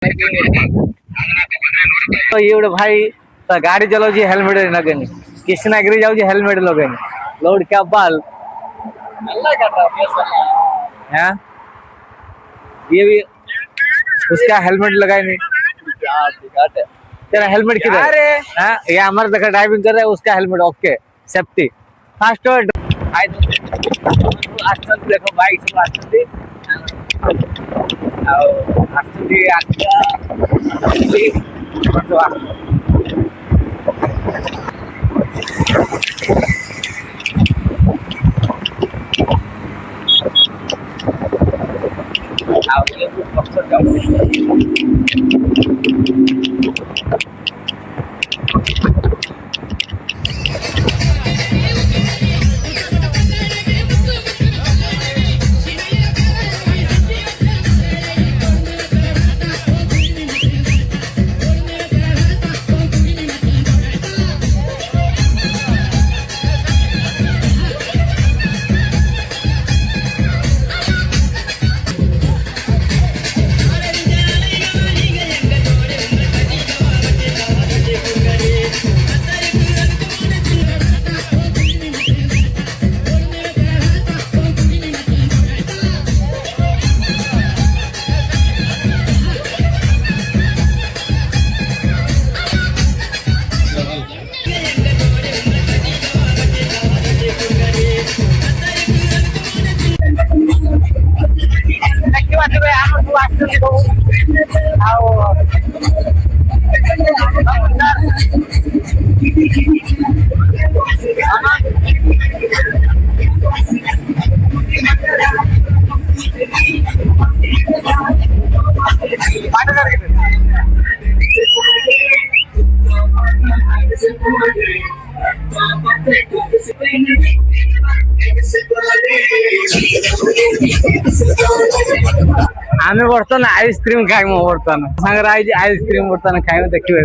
तो ये भाई तो गाड़ी चलाओ जी हेलमेट लगेनी कृष्णागिरी जाओ जी हेलमेट लगेनी लोड क्या बाल हाँ ये भी उसका हेलमेट लगाए नहीं तेरा हेलमेट किधर है? हाँ ये हमारे देखा ड्राइविंग कर रहा है उसका हेलमेट ओके सेफ्टी फास्ट आजकल देखो बाइक सब आजकल आमे बर्तन आइसक्रीम खाइम बर्तन सागर आई आइसक्रीम बर्तन खाइम देखिए